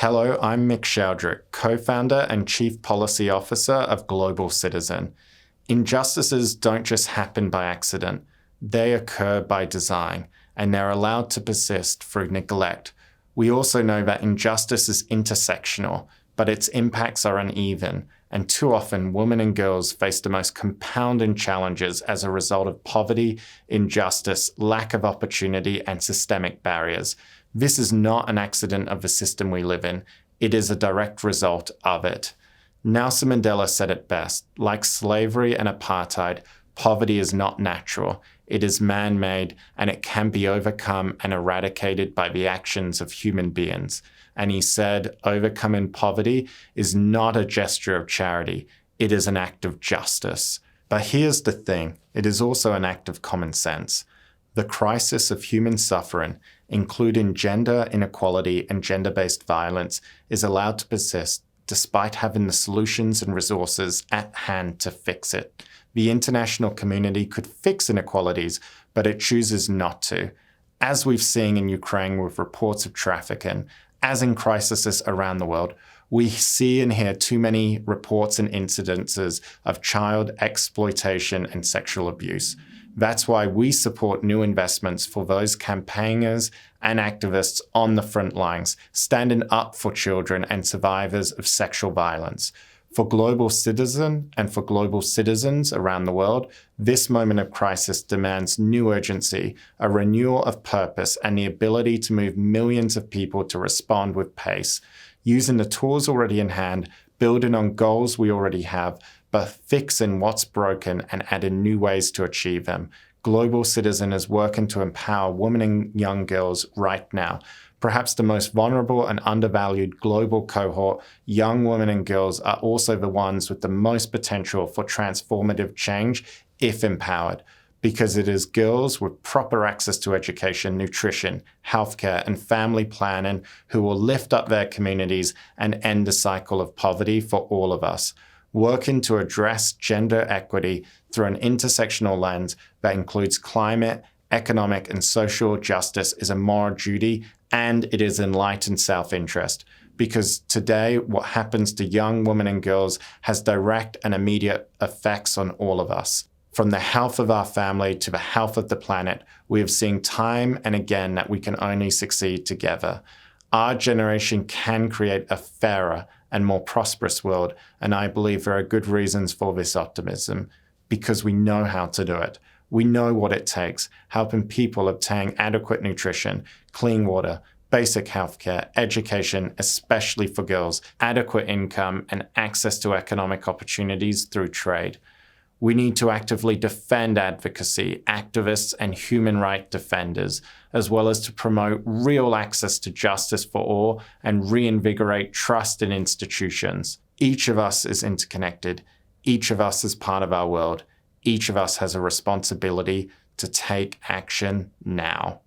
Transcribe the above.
Hello, I'm Mick Sheldrick, co-founder and chief policy officer of Global Citizen. Injustices don't just happen by accident. They occur by design, and they're allowed to persist through neglect. We also know that injustice is intersectional, but its impacts are uneven, and too often women and girls face the most compounding challenges as a result of poverty, injustice, lack of opportunity, and systemic barriers. This is not an accident of the system we live in. It is a direct result of it. Nelson Mandela said it best: like slavery and apartheid, poverty is not natural. It is man-made, and it can be overcome and eradicated by the actions of human beings. And he said, overcoming poverty is not a gesture of charity. It is an act of justice. But here's the thing. It is also an act of common sense. The crisis of human suffering, including gender inequality and gender-based violence, is allowed to persist despite having the solutions and resources at hand to fix it. The international community could fix inequalities, but it chooses not to. As we've seen in Ukraine with reports of trafficking, as in crises around the world, we see and hear too many reports and incidences of child exploitation and sexual abuse. That's why we support new investments for those campaigners and activists on the front lines, standing up for children and survivors of sexual violence. For Global Citizen and for global citizens around the world, this moment of crisis demands new urgency, a renewal of purpose, and the ability to move millions of people to respond with pace, using the tools already in hand, building on goals we already have, but fixing what's broken and adding new ways to achieve them. Global Citizen is working to empower women and young girls right now. Perhaps the most vulnerable and undervalued global cohort, young women and girls are also the ones with the most potential for transformative change if empowered, because it is girls with proper access to education, nutrition, healthcare, and family planning who will lift up their communities and end the cycle of poverty for all of us. Working to address gender equity through an intersectional lens that includes climate, economic, and social justice is a moral duty, and it is enlightened self-interest. Because today, what happens to young women and girls has direct and immediate effects on all of us. From the health of our family to the health of the planet, we have seen time and again that we can only succeed together. Our generation can create a fairer and more prosperous world, and I believe there are good reasons for this optimism, because we know how to do it. We know what it takes, helping people obtain adequate nutrition, clean water, basic healthcare, education, especially for girls, adequate income, and access to economic opportunities through trade. We need to actively defend advocacy, activists, and human rights defenders, as well as to promote real access to justice for all and reinvigorate trust in institutions. Each of us is interconnected. Each of us is part of our world. Each of us has a responsibility to take action now.